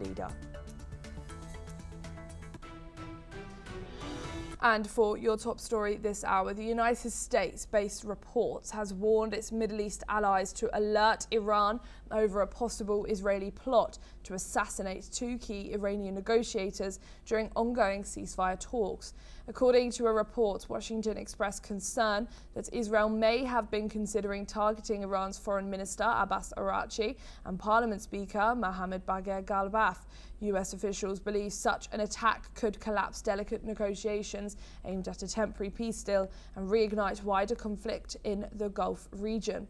leader. And for your top story this hour, the United States-based Reports has warned its Middle East allies to alert Iran over a possible Israeli plot to assassinate two key Iranian negotiators during ongoing ceasefire talks. According to a report, Washington expressed concern that Israel may have been considering targeting Iran's Foreign Minister Abbas Araghchi and Parliament Speaker Mohammad Bagher Ghalibaf. US officials believe such an attack could collapse delicate negotiations aimed at a temporary peace deal and reignite wider conflict in the Gulf region.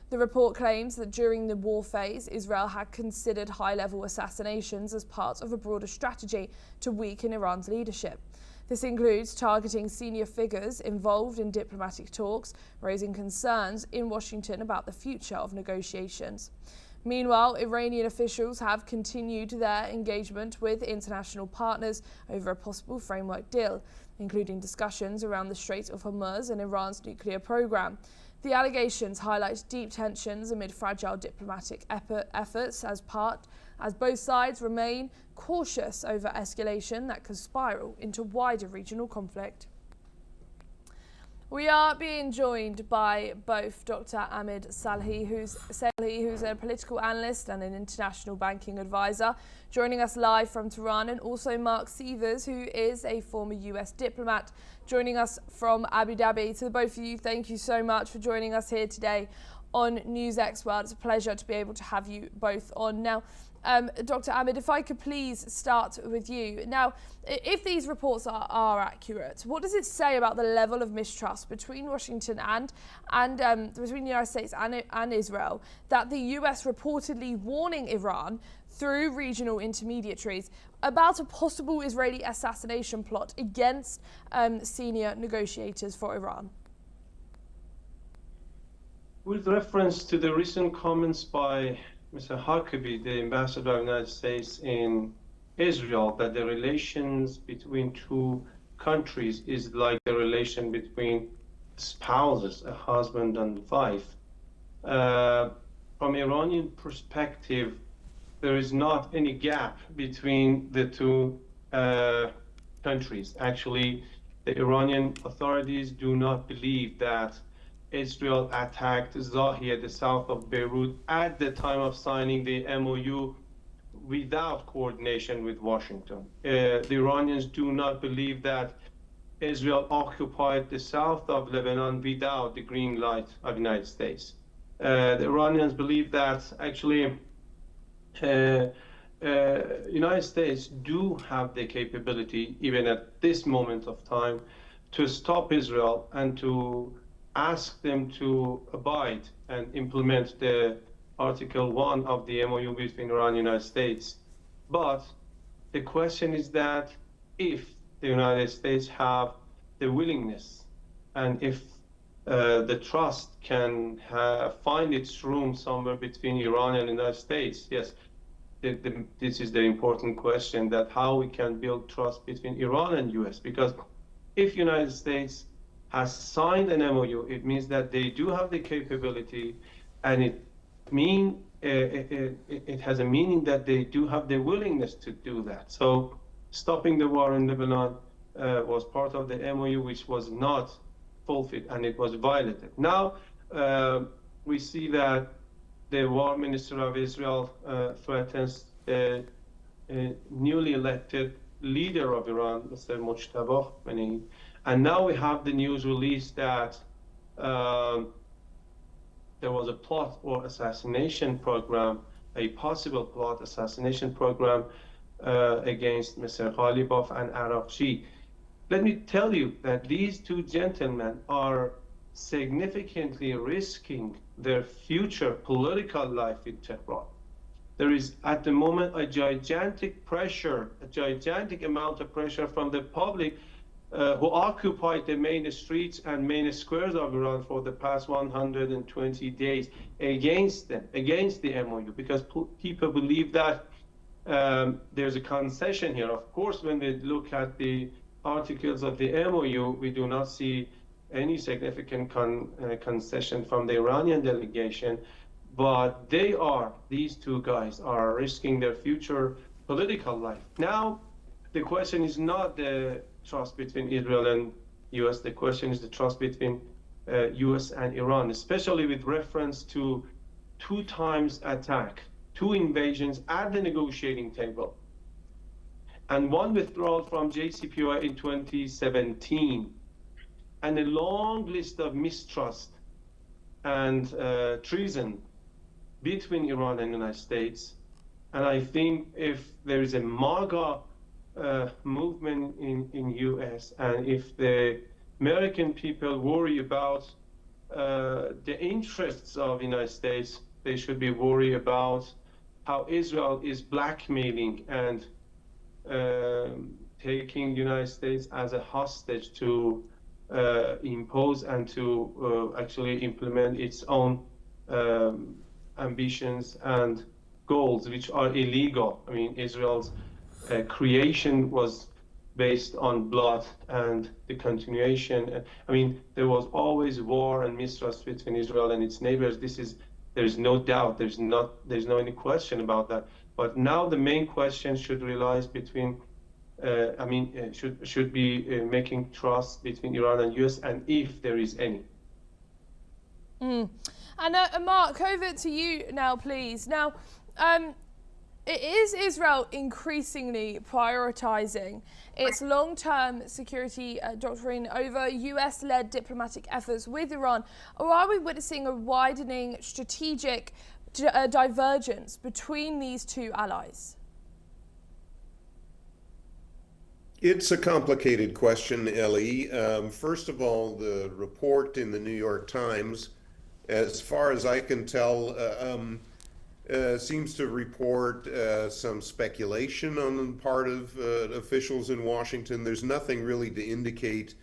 The report claims that during the war phase, Israel had considered high-level assassinations as part of a broader strategy to weaken Iran's leadership. This includes targeting senior figures involved in diplomatic talks, raising concerns in Washington about the future of negotiations. Meanwhile, Iranian officials have continued their engagement with international partners over a possible framework deal, including discussions around the Strait of Hormuz and Iran's nuclear program. The allegations highlight deep tensions amid fragile diplomatic efforts as both sides remain cautious over escalation that could spiral into wider regional conflict. We are being joined by both Dr. Abbas Araghchi, who's a political analyst and an international banking advisor, joining us live from Tehran, and also Mark Sievers, who is a former US diplomat, joining us from Abu Dhabi. To both of you, thank you so much for joining us here today on NewsX World. It's a pleasure to be able to have you both on. Now, Dr. Ahmed, if I could please start with you. Now, if these reports are accurate, what does it say about the level of mistrust between Washington and between the United States and Israel that the US reportedly warning Iran through regional intermediaries about a possible Israeli assassination plot against senior negotiators for Iran? With reference to the recent comments by Mr. Huckabee, the ambassador of the United States in Israel, that the relations between two countries is like the relation between spouses, a husband and wife. From Iranian perspective, there is not any gap between the two countries. Actually, the Iranian authorities do not believe that Israel attacked Zahia, the south of Beirut, at the time of signing the MOU without coordination with Washington. The Iranians do not believe that Israel occupied the south of Lebanon without the green light of the United States. The Iranians believe that actually United States do have the capability, even at this moment of time, to stop Israel and to ask them to abide and implement the Article 1 of the MOU between Iran and the United States. But the question is that if the United States have the willingness and if the trust can find its room somewhere between Iran and the United States, yes, this is the important question, that how we can build trust between Iran and US. Because if United States has signed an MOU, it means that they do have the capability, and it has a meaning that they do have the willingness to do that. So stopping the war in Lebanon was part of the MOU, which was not fulfilled, and it was violated. Now we see that the war minister of Israel threatens the newly elected leader of Iran, Mr. Mujtaba Khamenei. And now we have the news released that there was a plot or assassination program, a possible plot assassination program against Mr. Ghalibaf and Araghchi. Let me tell you that these two gentlemen are significantly risking their future political life in Tehran. There is at the moment a gigantic amount of pressure from the public who occupied the main streets and main squares of Iran for the past 120 days against them, against the MOU, because people believe that there's a concession here. Of course, when we look at the articles of the MOU, we do not see any significant concession from the Iranian delegation, but these two guys are risking their future political life. Now, the question is not the trust between Israel and US, the question is the trust between US and Iran, especially with reference to 2 times attack, 2 invasions at the negotiating table, and 1 withdrawal from JCPOA in 2017, and a long list of mistrust and treason between Iran and the United States. And I think if there is a MAGA movement in US, and if the American people worry about the interests of the United States, they should be worried about how Israel is blackmailing and taking the United States as a hostage to impose and to actually implement its own ambitions and goals, which are illegal. I mean, Israel's creation was based on blood, and the continuation. I mean, there was always war and mistrust between Israel and its neighbors. There's no doubt. There's no any question about that. But now the main question should realize between. Should be making trust between Iran and US, and if there is any. And Mark, over to you now, please. Now, is Israel increasingly prioritizing its long-term security doctrine over US-led diplomatic efforts with Iran, or are we witnessing a widening strategic divergence between these 2 allies? It's a complicated question, Ellie. First of all, the report in the New York Times, as far as I can tell, seems to report some speculation on the part of officials in Washington. There's nothing really to indicate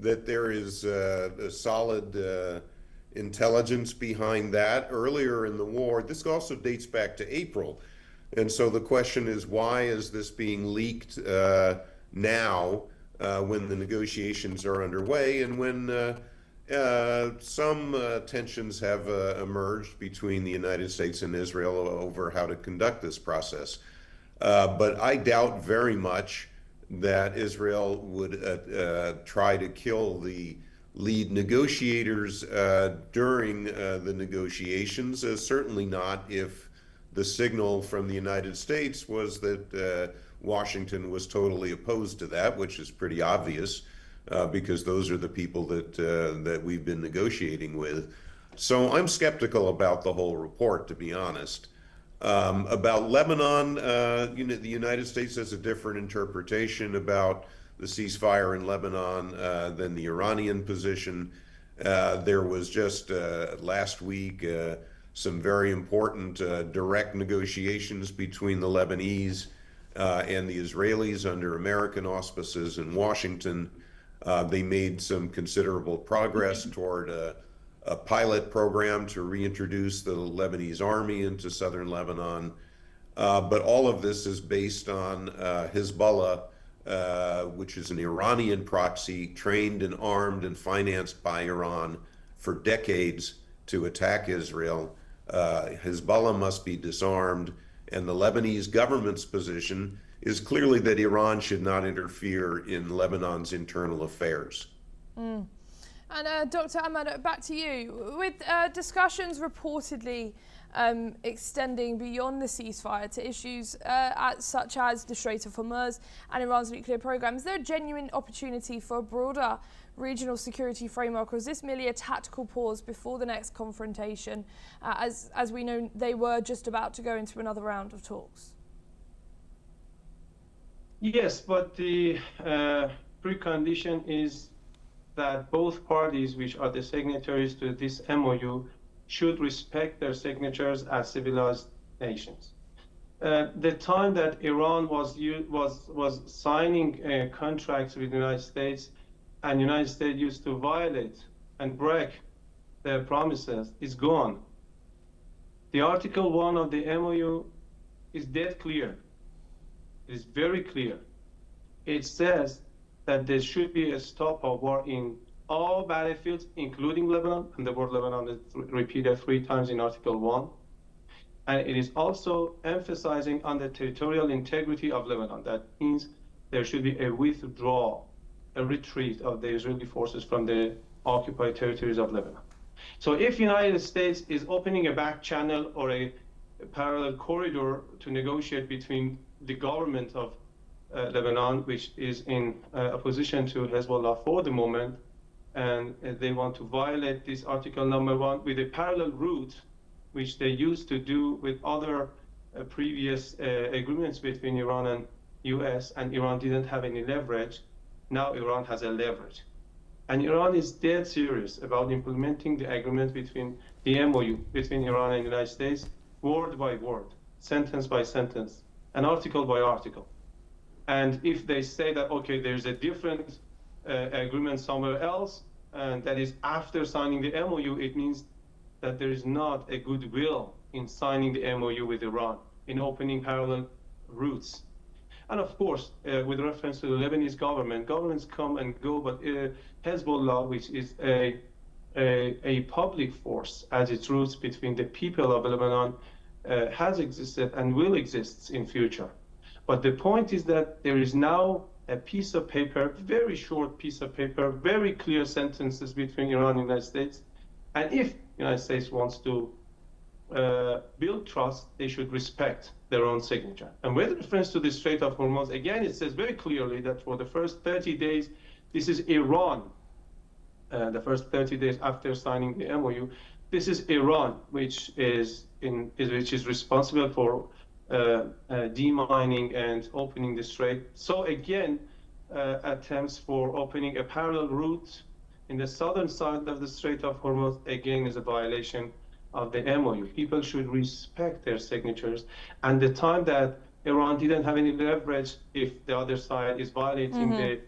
that there is a solid intelligence behind that. Earlier in the war, this also dates back to April. And so the question is, why is this being leaked now when the negotiations are underway, and when some tensions have emerged between the United States and Israel over how to conduct this process. But I doubt very much that Israel would try to kill the lead negotiators during the negotiations, certainly not if the signal from the United States was that Washington was totally opposed to that, which is pretty obvious because those are the people that we've been negotiating with. So I'm skeptical about the whole report, to be honest. About Lebanon, the United States has a different interpretation about the ceasefire in Lebanon than the Iranian position. There was just last week some very important direct negotiations between the Lebanese and the Israelis under American auspices in Washington. They made some considerable progress toward a pilot program to reintroduce the Lebanese army into southern Lebanon. But all of this is based on Hezbollah, which is an Iranian proxy trained and armed and financed by Iran for decades to attack Israel. Hezbollah must be disarmed, and the Lebanese government's position is clearly that Iran should not interfere in Lebanon's internal affairs. And Dr. Ahmad, back to you. With discussions reportedly extending beyond the ceasefire to issues such as the Strait of Hormuz and Iran's nuclear program, is there a genuine opportunity for a broader regional security framework, or is this merely a tactical pause before the next confrontation, as we know they were just about to go into another round of talks? Yes, but the precondition is that both parties, which are the signatories to this MOU, should respect their signatures as civilized nations. The time that Iran was signing contracts with the United States, and the United States used to violate and break their promises, is gone. The Article 1 of the MOU is dead clear. It is very clear. It says that there should be a stop of war in all battlefields, including Lebanon, and the word Lebanon is repeated 3 times in Article 1. And it is also emphasizing on the territorial integrity of Lebanon. That means there should be a withdrawal, a retreat of the Israeli forces from the occupied territories of Lebanon. So if United States is opening a back channel or a parallel corridor to negotiate between the government of Lebanon, which is in opposition to Hezbollah for the moment, and they want to violate this Article number 1 with a parallel route, which they used to do with other previous agreements between Iran and US, and Iran didn't have any leverage. Now Iran has a leverage. And Iran is dead serious about implementing the agreement between the MOU between Iran and the United States, word by word, sentence by sentence, and article by article. And if they say that, okay, there's a different agreement somewhere else, and that is after signing the MOU, it means that there is not a goodwill in signing the MOU with Iran, in opening parallel routes. And of course, with reference to the Lebanese government, governments come and go, but Hezbollah, which is a public force as its roots between the people of Lebanon, has existed and will exist in future. But the point is that there is now a piece of paper, very short piece of paper, very clear sentences between Iran and the United States. And if the United States wants to build trust, they should respect their own signature. And with reference to the Strait of Hormuz, again, it says very clearly that for the first 30 days, this is Iran, the first 30 days after signing the MOU, this is Iran, which is responsible for demining and opening the strait. So again, attempts for opening a parallel route in the southern side of the Strait of Hormuz, again, is a violation of the MOU. People should respect their signatures. And the time that Iran didn't have any leverage, if the other side is violating the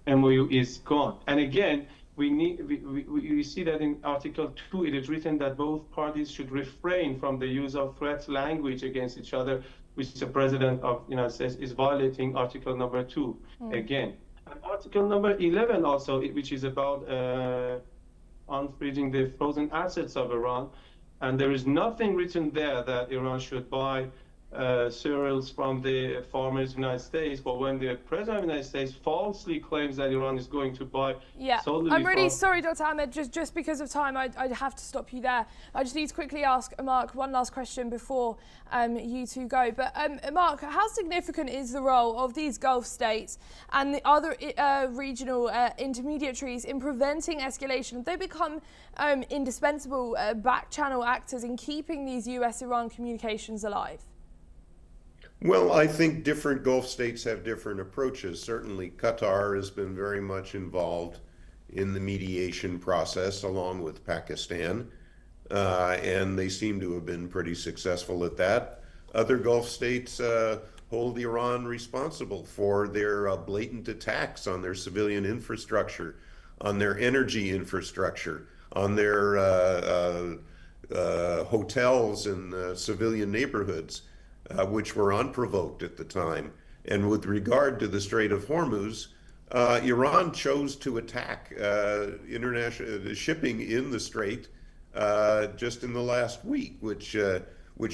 MOU, is gone. And again, we see that in Article 2, it is written that both parties should refrain from the use of threat language against each other, which the President of the United States is violating Article number 2 again. And Article number 11 also, which is about unfreezing the frozen assets of Iran. And there is nothing written there that Iran should buy cereals from the farmers of the United States, but when the President of the United States falsely claims that Iran is going to buy solely I'm really sorry, Dr. Ahmed, just because of time, I'd have to stop you there. I just need to quickly ask Mark one last question before you two go. But Mark, how significant is the role of these Gulf states and the other regional intermediaries in preventing escalation? They become indispensable back-channel actors in keeping these US-Iran communications alive. Well, I think different Gulf states have different approaches. Certainly, Qatar has been very much involved in the mediation process, along with Pakistan, and they seem to have been pretty successful at that. Other Gulf states hold Iran responsible for their blatant attacks on their civilian infrastructure, on their energy infrastructure, on their hotels and civilian neighborhoods, which were unprovoked at the time. And with regard to the Strait of Hormuz, Iran chose to attack international shipping in the strait just in the last week, which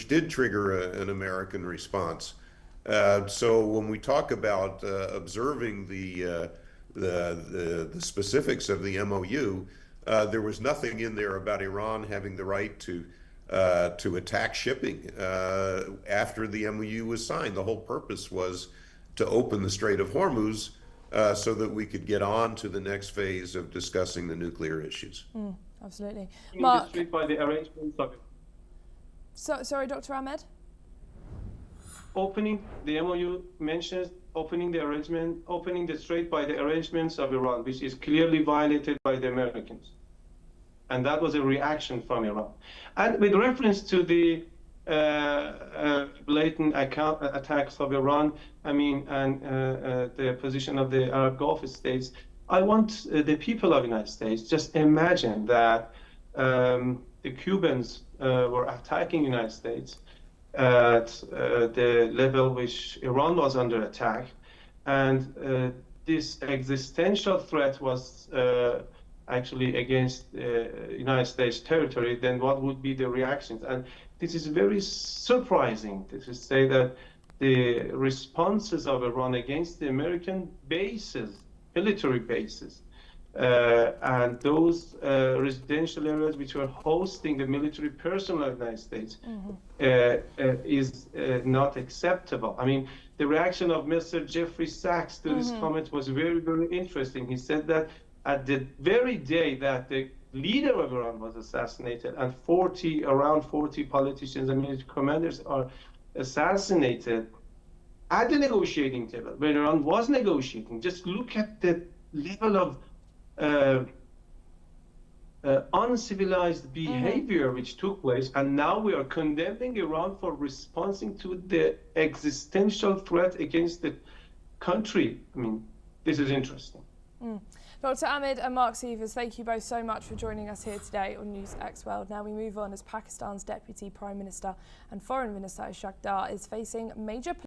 did trigger an American response. So when we talk about observing the specifics of the MOU, there was nothing in there about Iran having the right to attack shipping after the MOU was signed. The whole purpose was to open the Strait of Hormuz so that we could get on to the next phase of discussing the nuclear issues. Absolutely. Mark, by the arrangements of sorry, Dr. Ahmed? Opening the MOU mentions opening the strait by the arrangements of Iran, which is clearly violated by the Americans. And that was a reaction from Iran. And with reference to the blatant attacks of Iran, and the position of the Arab Gulf states, I want the people of the United States, just imagine that the Cubans were attacking the United States at the level which Iran was under attack. And this existential threat was actually against United States territory, then what would be the reactions? And this is very surprising to say that the responses of Iran against the American bases, military bases, and those residential areas which were hosting the military personnel of the United States is not acceptable. I mean, the reaction of Mr. Jeffrey Sachs to this comment was very, very interesting. He said that at the very day that the leader of Iran was assassinated and around 40 politicians and military commanders are assassinated at the negotiating table, when Iran was negotiating. Just look at the level of uncivilized behavior which took place, and now we are condemning Iran for responding to the existential threat against the country. I mean, this is interesting. Dr. Ahmed and Mark Sievers, thank you both so much for joining us here today on News X World. Now we move on as Pakistan's Deputy Prime Minister and Foreign Minister Ishaq Dar is facing major